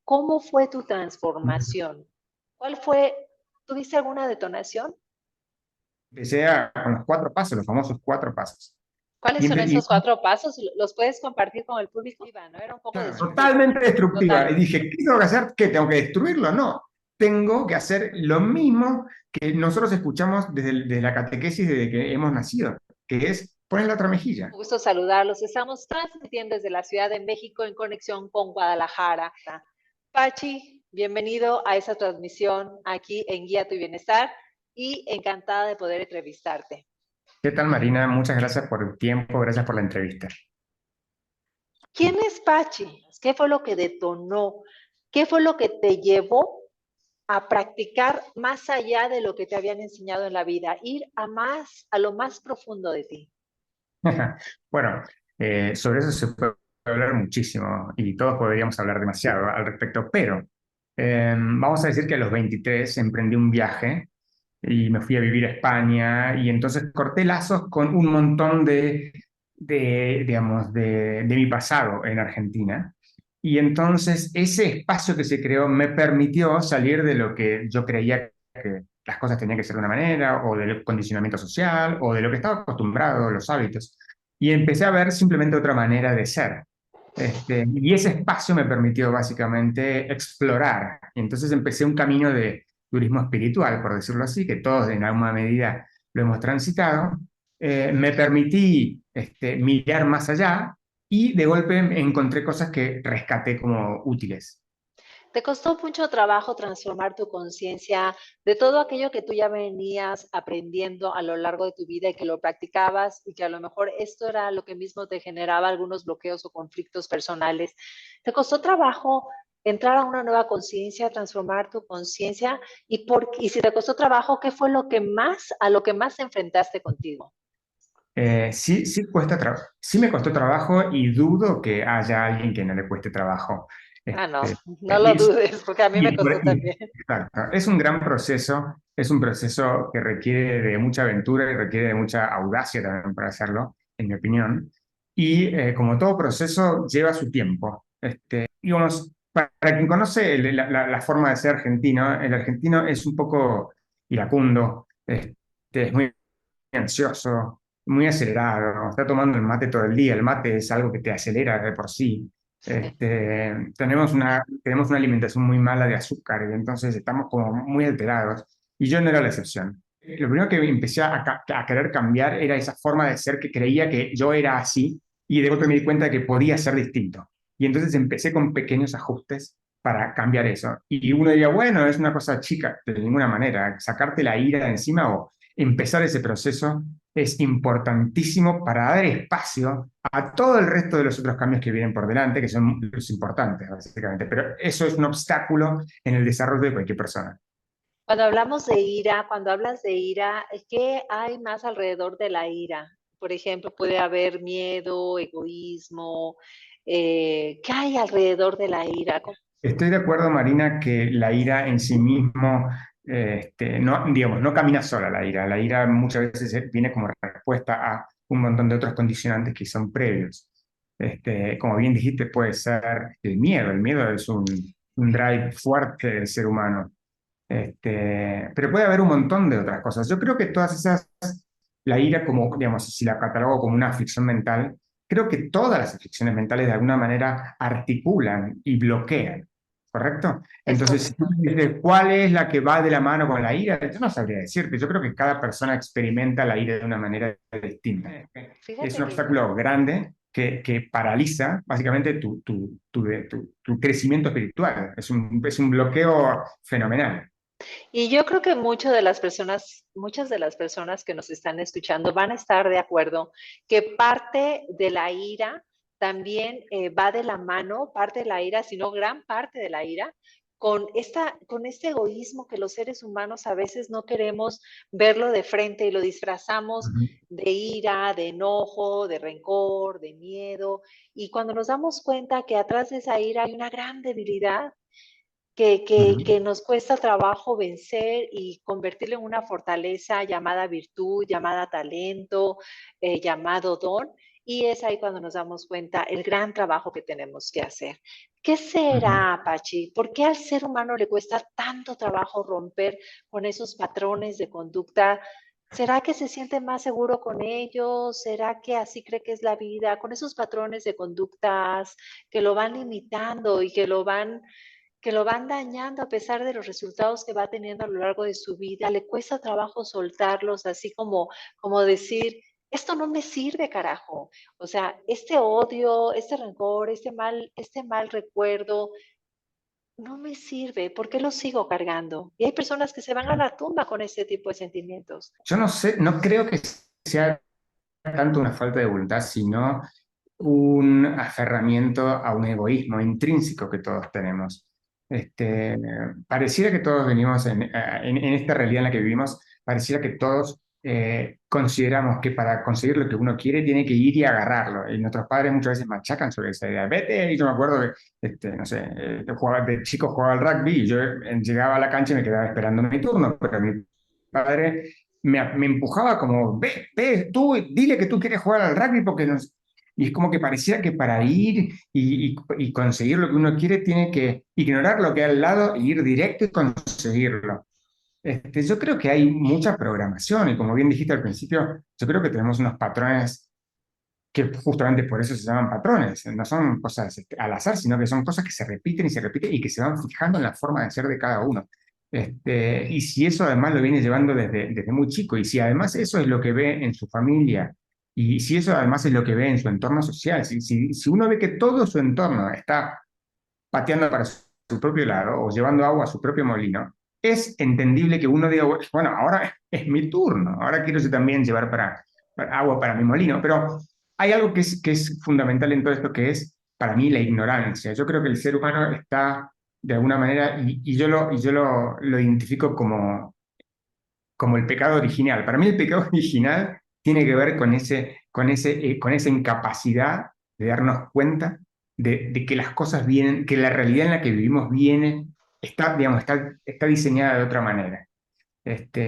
¿Cómo fue tu transformación? ¿Cuál fue? ¿Tuviste alguna detonación? Con los 4 pasos, los famosos 4 pasos. ¿Cuáles Y, son y esos 4 pasos? ¿Los puedes compartir con el público? ¿No era un poco destructiva? totalmente destructiva. Y Total. dije, ¿qué tengo que hacer? ¿Qué tengo que destruirlo? No. Tengo que hacer lo mismo que nosotros escuchamos desde la catequesis desde que hemos nacido, que es poner la otra mejilla. Un gusto saludarlos. Estamos transmitiendo desde la Ciudad de México en conexión con Guadalajara. Pachi, bienvenido a esa transmisión aquí en Guía Tu Bienestar y encantada de poder entrevistarte. ¿Qué tal, Marina? Muchas gracias por el tiempo, gracias por la entrevista. ¿Quién es Pachi? ¿Qué fue lo que detonó? ¿Qué fue lo que te llevó a practicar más allá de lo que te habían enseñado en la vida? Ir a lo más profundo de ti. Bueno, sobre eso se puede hablar muchísimo y todos podríamos hablar demasiado al respecto, pero vamos a decir que a los 23 emprendí un viaje y me fui a vivir a España y entonces corté lazos con un montón digamos, de mi pasado en Argentina. Y entonces ese espacio que se creó me permitió salir de lo que yo creía que las cosas tenían que ser de una manera, o del condicionamiento social, o de lo que estaba acostumbrado, los hábitos. Y empecé a ver simplemente otra manera de ser. Y ese espacio me permitió básicamente explorar. Y entonces empecé un camino de turismo espiritual, por decirlo así, que todos en alguna medida lo hemos transitado. Me permití mirar más allá y de golpe encontré cosas que rescaté como útiles. ¿Te costó mucho trabajo transformar tu conciencia de todo aquello que tú ya venías aprendiendo a lo largo de tu vida y que lo practicabas y que a lo mejor esto era lo que mismo te generaba algunos bloqueos o conflictos personales? ¿Te costó trabajo entrar a una nueva conciencia, transformar tu conciencia? Y si te costó trabajo, ¿qué fue a lo que más te enfrentaste contigo? Sí, sí me costó trabajo y dudo que haya alguien que no le cueste trabajo. Ah, no, Este, no lo dudes, porque a mí me y costó también. exacto. Es un gran proceso, es un proceso que requiere de mucha aventura y requiere de mucha audacia también para hacerlo, en mi opinión. Y como todo proceso, lleva su tiempo. Digamos, para quien conoce la forma de ser argentino, el argentino es un poco iracundo, es muy ansioso, muy acelerado, está tomando el mate todo el día, el mate es algo que te acelera de por sí. Tenemos una alimentación muy mala de azúcar y entonces estamos como muy alterados y yo no era la excepción. Lo primero que empecé a querer cambiar era esa forma de ser que creía que yo era así y de golpe me di cuenta de que podía ser distinto. Y entonces empecé con pequeños ajustes para cambiar eso. Y uno diría, bueno, es una cosa chica, de ninguna manera, sacarte la ira de encima o empezar ese proceso es importantísimo para dar espacio a todo el resto de los otros cambios que vienen por delante, que son los importantes, básicamente. Pero eso es un obstáculo en el desarrollo de cualquier persona. Cuando hablamos de ira, cuando hablas de ira, ¿qué hay más alrededor de la ira? Por ejemplo, puede haber miedo, egoísmo. ¿Qué hay alrededor de la ira? Estoy de acuerdo, Marina, que la ira en sí mismo, no, digamos, no camina sola la ira. La ira muchas veces viene como respuesta a un montón de otros condicionantes que son previos. Como bien dijiste, puede ser el miedo. El miedo es un drive fuerte del ser humano. Pero puede haber un montón de otras cosas. Yo creo que todas esas, la ira como, digamos, si la catalogo como una aflicción mental, creo que todas las aflicciones mentales de alguna manera articulan y bloquean, ¿correcto? Es Entonces, si tú correcto. me dices, ¿cuál es la que va de la mano con la ira? Yo no sabría decirte. Yo creo que cada persona experimenta la ira de una manera distinta. Es Fíjate un que obstáculo grande que paraliza básicamente tu crecimiento espiritual. Es un bloqueo fenomenal. Y yo creo que muchas de las personas que nos están escuchando van a estar de acuerdo que parte de la ira también va de la mano, parte de la ira, sino gran parte de la ira, con este egoísmo que los seres humanos a veces no queremos verlo de frente y lo disfrazamos Ujú. de ira, de enojo, de rencor, de miedo. Y cuando nos damos cuenta que atrás de esa ira hay una gran debilidad, Ujú. que nos cuesta trabajo vencer y convertirlo en una fortaleza llamada virtud, llamada talento, llamado don. Y es ahí cuando nos damos cuenta el gran trabajo que tenemos que hacer. ¿Qué Ujú. será, Pachi? ¿Por qué al ser humano le cuesta tanto trabajo romper con esos patrones de conducta? ¿Será que se siente más seguro con ellos? ¿Será que así cree que es la vida? Con esos patrones de conductas que lo van limitando y que lo van dañando a pesar de los resultados que va teniendo a lo largo de su vida. Le cuesta trabajo soltarlos, así como decir, esto no me sirve, carajo. O sea, este odio, este rencor, este mal recuerdo, no me sirve. ¿Por qué lo sigo cargando? Y hay personas que se van a la tumba con este tipo de sentimientos. Yo no sé, no creo que sea tanto una falta de voluntad, sino un aferramiento a un egoísmo intrínseco que todos tenemos. Pareciera que todos venimos en esta realidad en la que vivimos, pareciera que todos consideramos que para conseguir lo que uno quiere tiene que ir y agarrarlo. Y nuestros padres muchas veces machacan sobre esa idea. Vete, y yo me acuerdo que, no sé, de chico jugaba al rugby y yo llegaba a la cancha y me quedaba esperando mi turno, pero mi padre me empujaba como, ve, tú, dile que tú quieres jugar al rugby porque nos... Y es como que parecía que para ir y conseguir lo que uno quiere tiene que ignorar lo que hay al lado e ir directo y conseguirlo. Yo creo que hay mucha programación y como bien dijiste al principio, yo creo que tenemos unos patrones que justamente por eso se llaman patrones. No son cosas al azar, sino que son cosas que se repiten y que se van fijando en la forma de ser de cada uno. Y si eso además lo viene llevando desde muy chico, y si además eso es lo que ve en su familia, y si eso además es lo que ve en su entorno social, si uno ve que todo su entorno está pateando para su propio lado o llevando agua a su propio molino, es entendible que uno diga, bueno, ahora es mi turno, ahora quiero yo también llevar para agua para mi molino, pero hay algo que es fundamental en todo esto, que es para mí la ignorancia. Yo creo que el ser humano está de alguna manera, lo identifico como el pecado original. Para mí el pecado original tiene que ver con esa incapacidad de darnos cuenta de que las cosas vienen, que la realidad en la que vivimos viene, está diseñada de otra manera.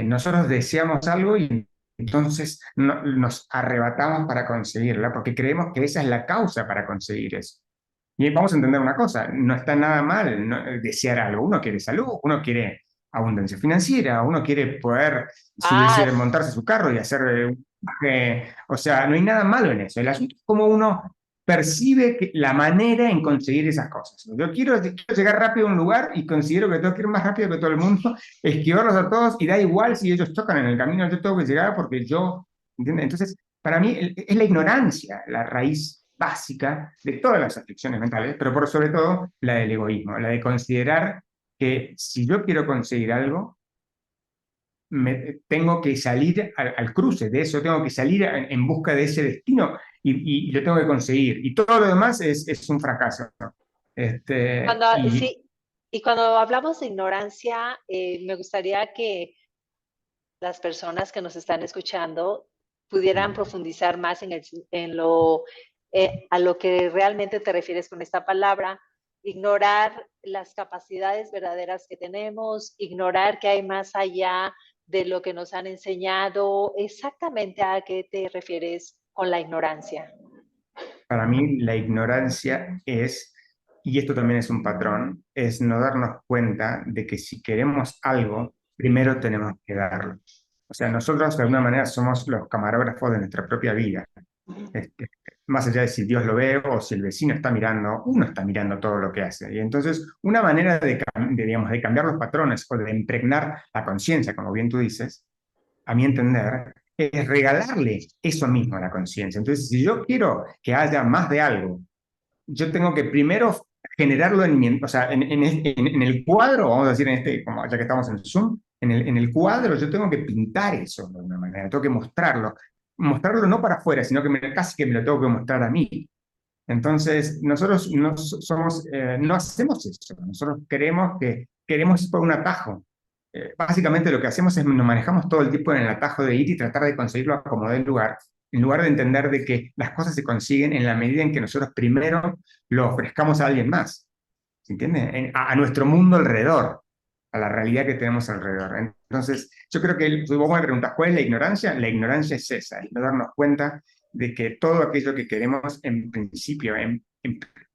Nosotros deseamos algo y entonces nos arrebatamos para conseguirla porque creemos que esa es la causa para conseguir eso. Y vamos a entender una cosa, no está nada mal desear algo. Uno quiere salud, uno quiere abundancia financiera, uno quiere poder Ah, montarse su carro y hacer un viaje. O sea, no hay nada malo en eso. El asunto es cómo uno percibe la manera en conseguir esas cosas. Quiero llegar rápido a un lugar y considero que tengo que ir más rápido que todo el mundo, esquivarlos a todos y da igual si ellos chocan en el camino, yo tengo que llegar porque yo, ¿entiendes? Entonces, para mí es la ignorancia la raíz básica de todas las aflicciones mentales, pero por sobre todo la del egoísmo, la de considerar que si yo quiero conseguir algo, tengo que salir al cruce de eso, tengo que salir en busca de ese destino y lo tengo que conseguir. Y todo lo demás es un fracaso, ¿no? cuando, Y sí, y cuando hablamos de ignorancia, me gustaría que las personas que nos están escuchando pudieran profundizar más a lo que realmente te refieres con esta palabra, ignorar las capacidades verdaderas que tenemos, ignorar que hay más allá de lo que nos han enseñado. Exactamente a qué te refieres con la ignorancia. para mí la ignorancia y esto también es un patrón, es no darnos cuenta de que si queremos algo, primero tenemos que darlo. O sea, nosotros de alguna manera somos los camarógrafos de nuestra propia vida. Este, Más allá de si Dios lo ve o si el vecino está mirando, uno está mirando todo lo que hace. Y entonces, una manera digamos, de cambiar los patrones o de impregnar la conciencia, como bien tú dices, a mi entender, es regalarle eso mismo a la conciencia. Entonces, si yo quiero que haya más de algo, yo tengo que primero generarlo o sea, en el cuadro, vamos a decir, como ya que estamos en Zoom, en el cuadro yo tengo que pintar eso de alguna manera, tengo que mostrarlo no para afuera, sino que casi que me lo tengo que mostrar a mí. Entonces, nosotros no hacemos eso, nosotros queremos ir por un atajo. Básicamente lo que hacemos es nos manejamos todo el tiempo en el atajo de ir y tratar de conseguirlo a como dé lugar, en lugar de entender de que las cosas se consiguen en la medida en que nosotros primero lo ofrezcamos a alguien más, ¿se entiende? A nuestro mundo alrededor, a la realidad que tenemos alrededor. Entonces, yo creo que si vos me preguntas cuál es la ignorancia es esa, es no darnos cuenta de que todo aquello que queremos en principio,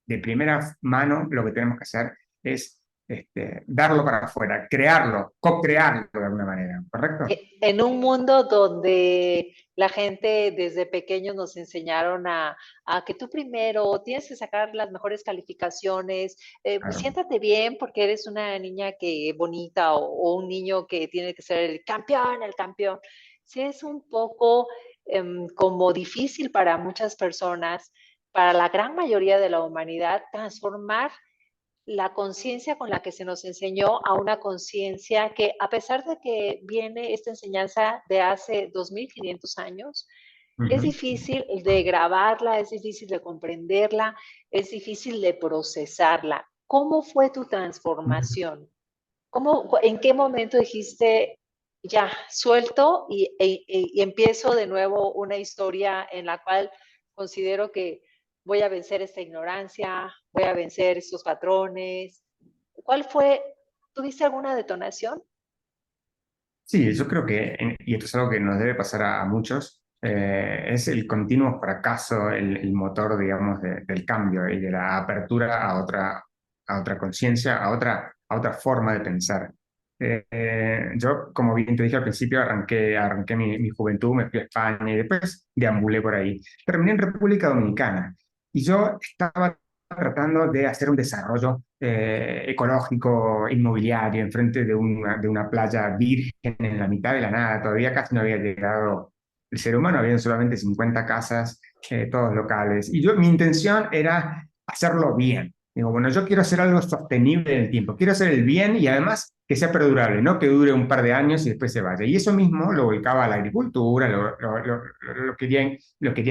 de primera mano lo que tenemos que hacer es darlo para afuera, crearlo, co-crearlo de alguna manera, ¿correcto? En un mundo donde la gente desde pequeños nos enseñaron a que tú primero tienes que sacar las mejores calificaciones, Claro. siéntate bien porque eres una niña que bonita o un niño que tiene que ser el campeón, el campeón. Sí es un poco como difícil para muchas personas, para la gran mayoría de la humanidad, transformar la conciencia con la que se nos enseñó a una conciencia que, a pesar de que viene esta enseñanza de hace 2500 años, es Ujú. difícil de grabarla, es difícil de comprenderla, es difícil de procesarla. ¿Cómo fue tu transformación? ¿En qué momento dijiste, ya, suelto y empiezo de nuevo una historia en la cual considero que voy a vencer esta ignorancia, voy a vencer estos patrones? ¿Cuál fue? ¿Tuviste alguna detonación? Sí, yo creo que, y esto es algo que nos debe pasar a muchos, es el continuo fracaso, el motor, digamos, del cambio y de la apertura a otra conciencia, a otra forma de pensar. Yo, como bien te dije al principio, arranqué mi juventud, me fui a España y después deambulé por ahí. Terminé en República Dominicana y yo estaba tratando de hacer un desarrollo ecológico inmobiliario enfrente de una playa virgen en la mitad de la nada. Todavía casi no había llegado el ser humano, habían solamente 50 casas, todos locales. Y mi intención era hacerlo bien. Digo, bueno, yo quiero hacer algo sostenible en el tiempo, quiero hacer el bien y además que sea perdurable, no que dure un par de años y después se vaya. Y eso mismo lo volcaba a la agricultura, lo quería,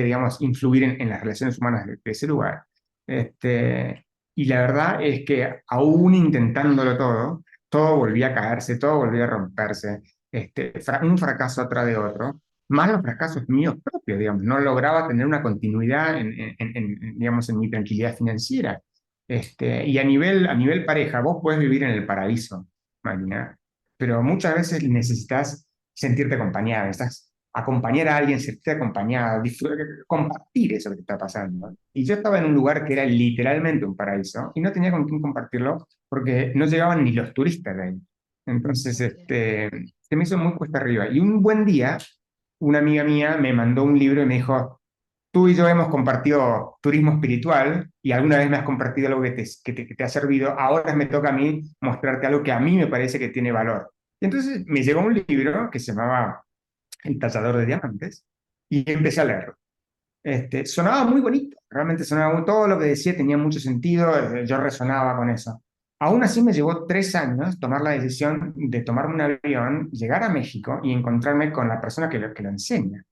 digamos, influir en las relaciones humanas de ese lugar. Y la verdad es que aún intentándolo todo, todo volvía a caerse, todo volvía a romperse, un fracaso atrás de otro, más los fracasos míos propios, digamos, no lograba tener una continuidad digamos, en mi tranquilidad financiera. Y a nivel pareja, vos podés vivir en el paraíso, Marina, pero muchas veces necesitas sentirte acompañada, necesitas acompañar a alguien, sentirte acompañada, compartir eso que te está pasando. Y yo estaba en un lugar que era literalmente un paraíso y no tenía con quién compartirlo porque no llegaban ni los turistas de ahí. Entonces, Okay. se me hizo muy cuesta arriba. Y un buen día, una amiga mía me mandó un libro y me dijo, tú y yo hemos compartido turismo espiritual y alguna vez me has compartido algo que te ha servido, ahora me toca a mí mostrarte algo que a mí me parece que tiene valor. Y entonces me llegó un libro que se llamaba El tallador de diamantes y empecé a leerlo. Sonaba muy bonito, realmente todo lo que decía tenía mucho sentido, yo resonaba con eso. Aún así me llevó 3 años tomar la decisión de tomarme un avión, llegar a México y encontrarme con la persona que lo enseña,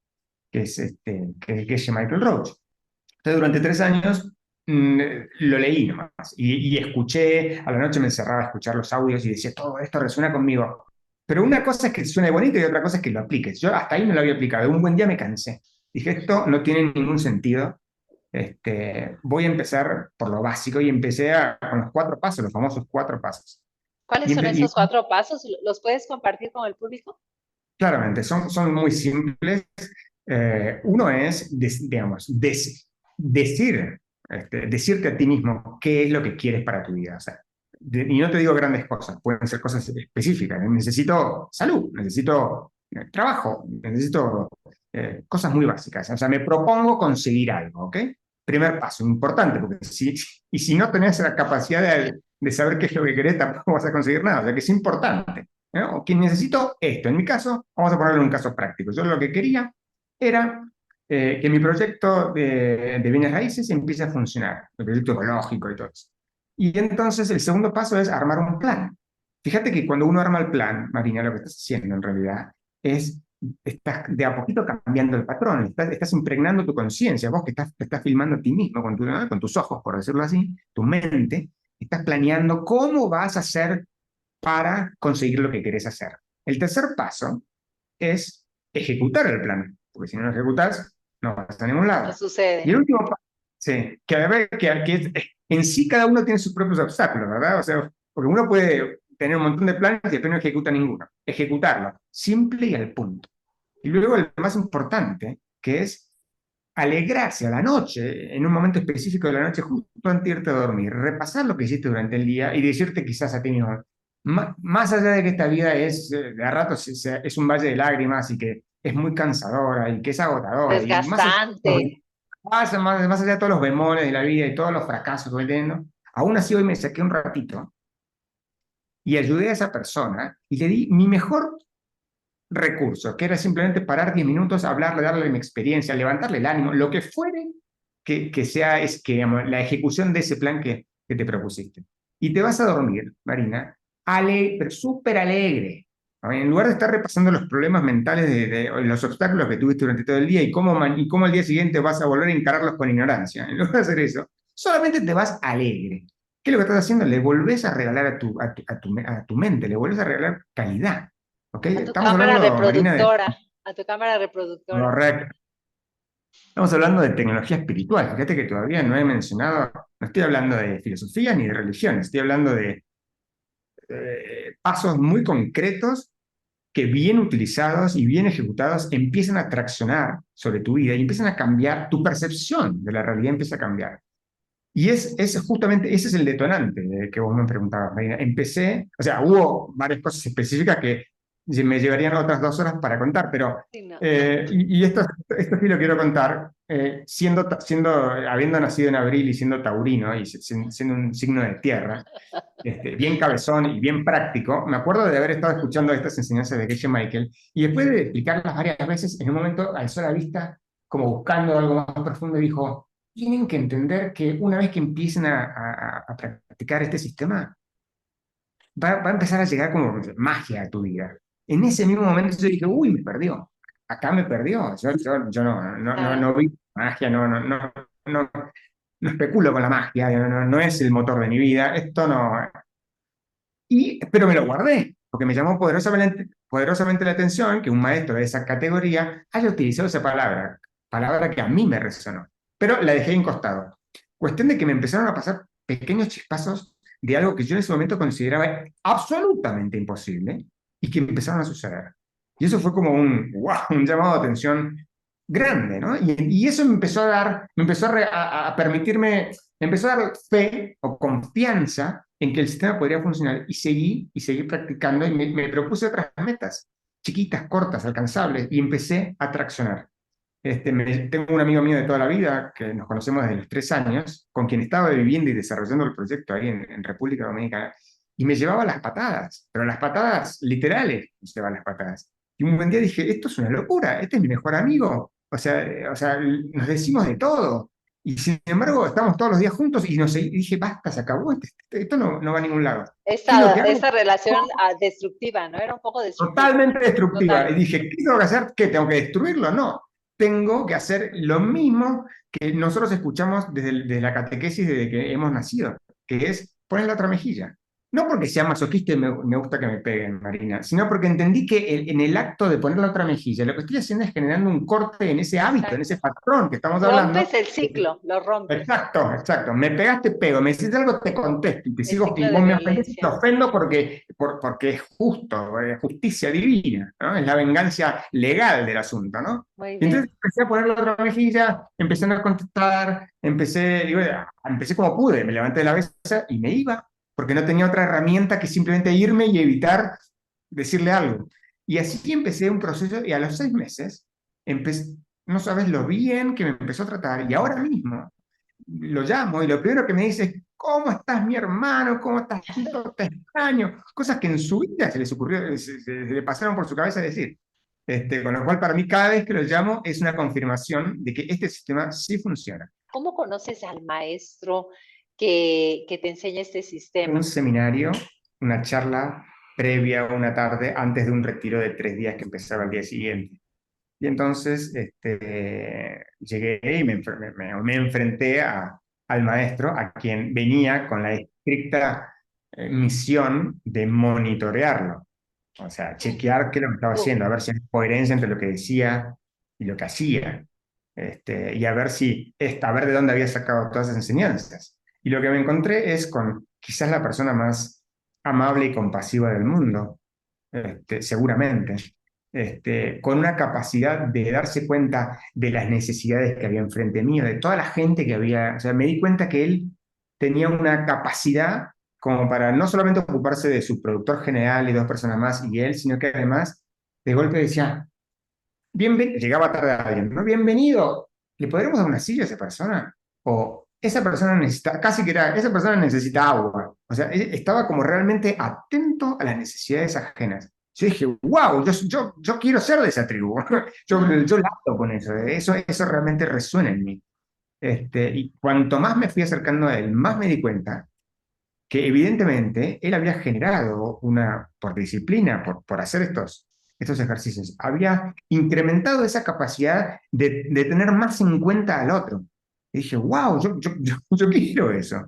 que es Michael Roach. Entonces durante 3 años lo leí nomás y escuché, a la noche me encerraba a escuchar los audios y decía, todo esto resuena conmigo. Pero una cosa es que suene bonito y otra cosa es que lo apliques. Yo hasta ahí no lo había aplicado. Un buen día me cansé. Dije, esto no tiene ningún sentido. Voy a empezar por lo básico y empecé con los 4 pasos, los famosos 4 pasos. ¿Cuáles Y, son y esos 4 pasos? ¿Los puedes compartir con el público? claramente son muy simples. Uno es, digamos, decir, decirte a ti mismo qué es lo que quieres para tu vida. O sea, y no te digo grandes cosas, pueden ser cosas específicas. Necesito salud, necesito trabajo, necesito cosas muy básicas. O sea, me propongo conseguir algo, ¿ok? Primer paso, importante, porque y si no tenés la capacidad de saber qué es lo que querés, tampoco vas a conseguir nada. O sea, que es importante. ¿No? O que necesito esto. En mi caso, vamos a ponerlo en un caso práctico. Yo lo que quería era que mi proyecto de bienes raíces empiece a funcionar, el proyecto ecológico y todo eso. Y entonces el segundo paso es armar un plan. Fíjate que cuando uno arma el plan, Marina, lo que estás haciendo en realidad es, estás de a poquito cambiando el patrón, estás impregnando tu conciencia, vos que te estás filmando a ti mismo con tus ojos, por decirlo así, tu mente, estás planeando cómo vas a hacer para conseguir lo que querés hacer. El tercer paso es ejecutar el plan, porque si no lo ejecutas, no vas a ningún No lado. Y sucede. el último paso, sí, que, a ver, en sí cada uno tiene sus propios obstáculos, ¿verdad? O sea, porque uno puede tener un montón de planes y después no ejecuta ninguno. Ejecutarlo, simple y al punto. Y luego el más importante, que es alegrarse a la noche, en un momento específico de la noche, justo antes de irte a dormir, repasar lo que hiciste durante el día y decirte quizás a ti mismo, más allá de que esta vida es, de a ratos es un valle de lágrimas y que es muy cansadora y que es agotadora, y Desgastante. más allá de todos los bemoles de la vida y todos los fracasos que voy teniendo, aún así hoy me saqué un ratito y ayudé a esa persona y le di mi mejor recurso, que era simplemente parar 10 minutos, hablarle, darle mi experiencia, levantarle el ánimo, lo que fuere que sea es que, digamos, la ejecución de ese plan que te propusiste. Y te vas a dormir, Marina, pero súper alegre. En lugar de estar repasando los problemas mentales de los obstáculos que tuviste durante todo el día y cómo al día siguiente vas a volver a encararlos con ignorancia, en lugar de hacer eso, solamente te vas alegre. ¿Qué es lo que estás haciendo? Le volvés a regalar a tu mente, le volvés a regalar calidad. ¿Ok? A tu Estamos cámara hablando, Marina, de... reproductora. A tu cámara reproductora. Correcto. Estamos hablando de tecnología espiritual. Fíjate que todavía no he mencionado, no estoy hablando de filosofía ni de religión, estoy hablando de pasos muy concretos que bien utilizados y bien ejecutados empiezan a traccionar sobre tu vida y empiezan a cambiar, tu percepción de la realidad empieza a cambiar. Y es justamente, ese es el detonante que vos me preguntabas, Marina. Empecé, o sea, hubo varias cosas específicas que me llevarían otras 2 horas para contar, pero, Sí, no. y esto sí lo quiero contar, habiendo nacido en abril y siendo taurino y siendo un signo de tierra, bien cabezón y bien práctico, me acuerdo de haber estado escuchando estas enseñanzas de Geshe Michael y después de explicarlas varias veces, en un momento alzó la vista como buscando algo más profundo y dijo, tienen que entender que una vez que empiecen a practicar este sistema, va a empezar a llegar como magia a tu vida. En ese mismo momento yo dije, uy, me perdió. Acá me perdió. Yo no Claro. vi magia, no especulo con la magia, no es el motor de mi vida. Esto no. Pero me lo guardé, porque me llamó poderosamente la atención que un maestro de esa categoría haya utilizado esa palabra que a mí me resonó, pero la dejé en costado. Cuestión de que me empezaron a pasar pequeños chispazos de algo que yo en ese momento consideraba absolutamente imposible y que empezaron a suceder. Y eso fue como wow, un llamado de atención grande, ¿no? Y eso me empezó a permitirme, me empezó a dar fe o confianza en que el sistema podría funcionar y seguí practicando y me propuse otras metas, chiquitas, cortas, alcanzables, y empecé a traccionar. Tengo un amigo mío de toda la vida, que nos conocemos desde los 3 años, con quien estaba viviendo y desarrollando el proyecto ahí en República Dominicana, y me llevaba las patadas, pero las patadas literales me llevaban las patadas. Y un buen día dije, esto es una locura, este es mi mejor amigo, o sea, nos decimos de todo. Y sin embargo, estamos todos los días juntos y dije, basta, se acabó, esto no va a ningún lado. ¿Qué es lo que hago? Esa relación destructiva, ¿no? Era un poco destructiva. Totalmente destructiva. Total. Y dije, ¿qué tengo que hacer? ¿Qué tengo que destruirlo? No. Tengo que hacer lo mismo que nosotros escuchamos desde la catequesis desde que hemos nacido, que es poner la otra mejilla. No porque sea masoquista y me gusta que me peguen, Marina, sino porque entendí que en el acto de poner la otra mejilla, lo que estoy haciendo es generando un corte en ese hábito, en ese Exacto. patrón que estamos hablando. Rompes el ciclo, lo rompes. Exacto, exacto. Me pegaste, pego. Me decís algo, te contesto y te El sigo. ciclo Y de vos me ofendés y te violencia. ofendo porque es justo, es justicia divina, ¿no? Es la venganza legal del asunto, ¿no? Muy Y entonces bien. empecé a poner la otra mejilla, empecé a no contestar, empecé como pude, me levanté de la mesa y me iba, porque no tenía otra herramienta que simplemente irme y evitar decirle algo. Y así empecé un proceso y a los 6 meses empecé, no sabes lo bien que me empezó a tratar y ahora mismo lo llamo y lo primero que me dice es, ¿cómo estás, mi hermano? ¿Cómo estás, Tito? Te extraño. Cosas que en su vida se les ocurrió, se le pasaron por su cabeza decir. Con lo cual, para mí, cada vez que lo llamo es una confirmación de que este sistema sí funciona. ¿Cómo conoces al maestro que te enseña este Un sistema? seminario, una charla previa una tarde antes de un retiro de 3 días que empezaba el día siguiente. Y entonces llegué y me enfrenté al maestro, a quien venía con la estricta misión de monitorearlo. O sea, chequear qué es lo que estaba Uh, haciendo, a ver si hay coherencia entre lo que decía y lo que hacía. Y a ver a ver de dónde había sacado todas esas enseñanzas. Y lo que me encontré es con quizás la persona más amable y compasiva del mundo, seguramente. con una capacidad de darse cuenta de las necesidades que había enfrente mío, de toda la gente que había. O sea, me di cuenta que él tenía una capacidad como para no solamente ocuparse de su productor general y dos personas más y él, sino que además de golpe decía, bienvenido, llegaba tarde a alguien, ¿no? Bienvenido, ¿le podremos dar una silla a esa persona? O esa persona necesita, casi que era, esa persona necesita agua. O sea, estaba como realmente atento a las necesidades ajenas. Yo dije, wow, yo quiero ser de esa tribu. Yo lato con eso, eso realmente resuena en mí. Y cuanto más me fui acercando a él, más me di cuenta que evidentemente él había generado por disciplina, por hacer estos ejercicios, había incrementado esa capacidad de tener más en cuenta al otro. Y dije, wow, yo quiero eso.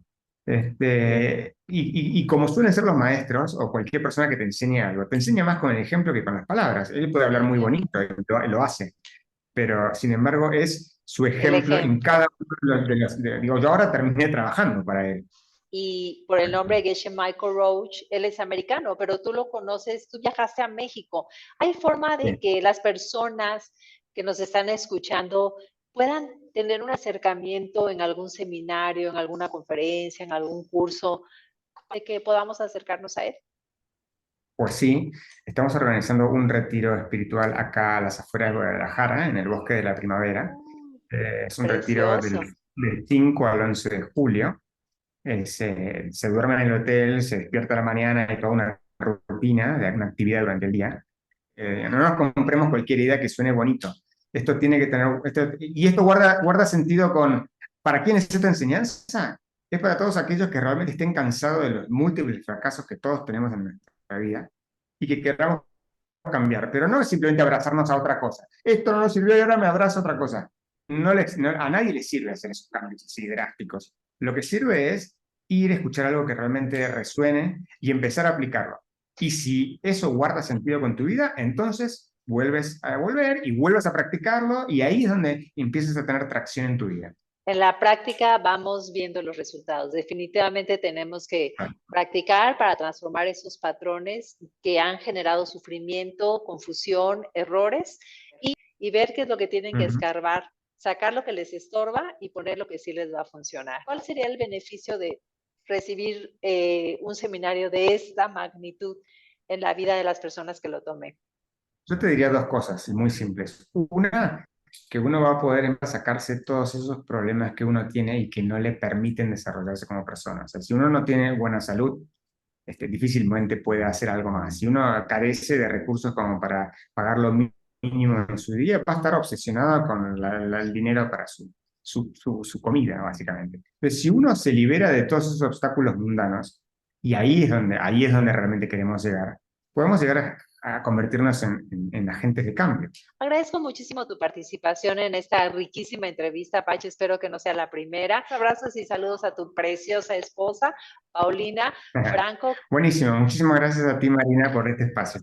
Y como suelen ser los maestros o cualquier persona que te enseñe algo, te enseña más con el ejemplo que con las palabras. Él puede hablar muy bonito y lo hace, pero sin embargo es su El ejemplo en ejemplo. cada uno digo, yo ahora terminé trabajando para él. Y por el nombre de Geshe Michael Roach, él es americano, pero tú lo conoces, tú viajaste a México. ¿Hay forma de Sí. que las personas que nos están escuchando puedan tener un acercamiento en algún seminario, en alguna conferencia, en algún curso, de que podamos acercarnos a él? Pues sí, estamos organizando un retiro espiritual acá a las afueras de Guadalajara, en el Bosque de la Primavera. Oh, Es un retiro precioso. del 5 al 11 de julio. Se duerme en el hotel, se despierta a la mañana, hay toda una rutina de una actividad durante el día. No nos compremos cualquier idea que suene bonito. Esto tiene que tener, y esto guarda sentido ¿para quién es esta enseñanza? Es para todos aquellos que realmente estén cansados de los múltiples fracasos que todos tenemos en nuestra vida y que queramos cambiar, pero no es simplemente abrazarnos a otra cosa. Esto no nos sirvió y ahora me abrazo a otra cosa. A nadie le sirve hacer esos cambios así drásticos. Lo que sirve es ir a escuchar algo que realmente resuene y empezar a aplicarlo. Y si eso guarda sentido con tu vida, entonces vuelves a volver y vuelves a practicarlo y ahí es donde empiezas a tener tracción en tu vida. En la práctica vamos viendo los resultados. Definitivamente tenemos que practicar para transformar esos patrones que han generado sufrimiento, confusión, errores y ver qué es lo que tienen que escarbar, sacar lo que les estorba y poner lo que sí les va a funcionar. ¿Cuál sería el beneficio de recibir un seminario de esta magnitud en la vida de las personas que lo tomen? Yo te diría dos cosas muy simples. Una, que uno va a poder sacarse todos esos problemas que uno tiene y que no le permiten desarrollarse como persona. O sea, si uno no tiene buena salud, difícilmente puede hacer algo más. Si uno carece de recursos como para pagar lo mínimo en su día, va a estar obsesionado con el dinero para su comida, básicamente. Entonces, si uno se libera de todos esos obstáculos mundanos, y ahí es donde realmente queremos llegar, podemos llegar a convertirnos en agentes de cambio. Agradezco muchísimo tu participación en esta riquísima entrevista, Pachi. Espero que no sea la primera. Abrazos y saludos a tu preciosa esposa, Paulina Franco. Buenísimo, muchísimas gracias a ti, Marina, por este espacio.